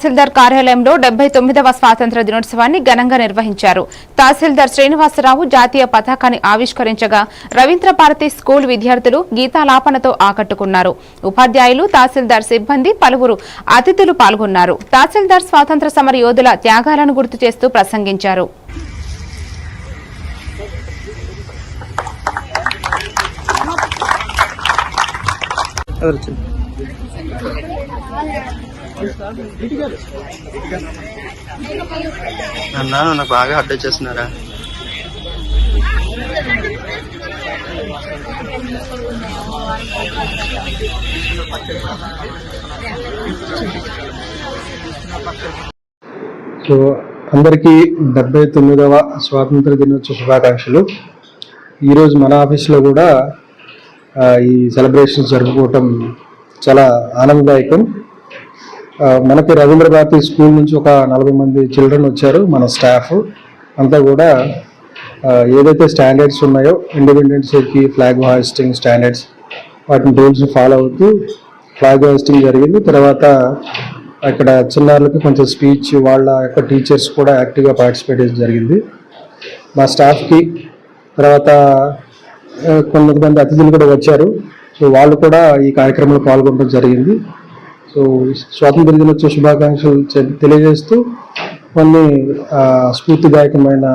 తహసీల్దార్ కార్యాలయంలో 79వ స్వాతంత్ర దినోత్సవాన్ని ఘనంగా నిర్వహించారు. తహసీల్దార్ శ్రీనివాసరావు జాతీయ పతాకాన్ని ఆవిష్కరించగా రవీంద్ర భారతి స్కూల్ విద్యార్థులు గీతాలాపనతో ఆకట్టుకున్నారు. ఉపాధ్యాయులు, తహసీల్దార్ సిబ్బంది, పలువురు అతిథులు పాల్గొన్నారు. తహసీల్దార్ స్వాతంత్ర సమర యోధుల త్యాగాలను గుర్తు చేస్తూ ప్రసంగించారు. నాకు బాగా హర్ట్ చేస్తున్నారా? సో అందరికీ 79వ స్వాతంత్ర దినోత్సవ శుభాకాంక్షలు. ఈరోజు మన ఆఫీస్లో కూడా ఈ సెలబ్రేషన్స్ జరుపుకోవటం చాలా ఆనందదాయకం. మనకి రవీంద్ర భారతి స్కూల్ నుంచి ఒక 40 మంది చిల్డ్రన్ వచ్చారు. మన స్టాఫ్ అంతా కూడా ఏదైతే స్టాండర్డ్స్ ఉన్నాయో ఇండిపెండెన్స్ డేకి ఫ్లాగ్ హాయిస్టింగ్ స్టాండర్డ్స్ వాటిని రూల్స్ ఫాలో అవుతూ ఫ్లాగ్ హాయిస్టింగ్ జరిగింది. తర్వాత అక్కడ చిన్నారులకి కొంచెం స్పీచ్, వాళ్ళ యొక్క టీచర్స్ కూడా యాక్టివ్గా పార్టిసిపేట్ చేసి జరిగింది. మా స్టాఫ్కి తర్వాత కొంతమంది అతిథులు కూడా వచ్చారు. సో వాళ్ళు కూడా ఈ కార్యక్రమంలో పాల్గొనడం జరిగింది. సో స్వాతంత్ర దినోత్సవ శుభాకాంక్షలు తెలియజేస్తూ కొన్ని స్ఫూర్తిదాయకమైన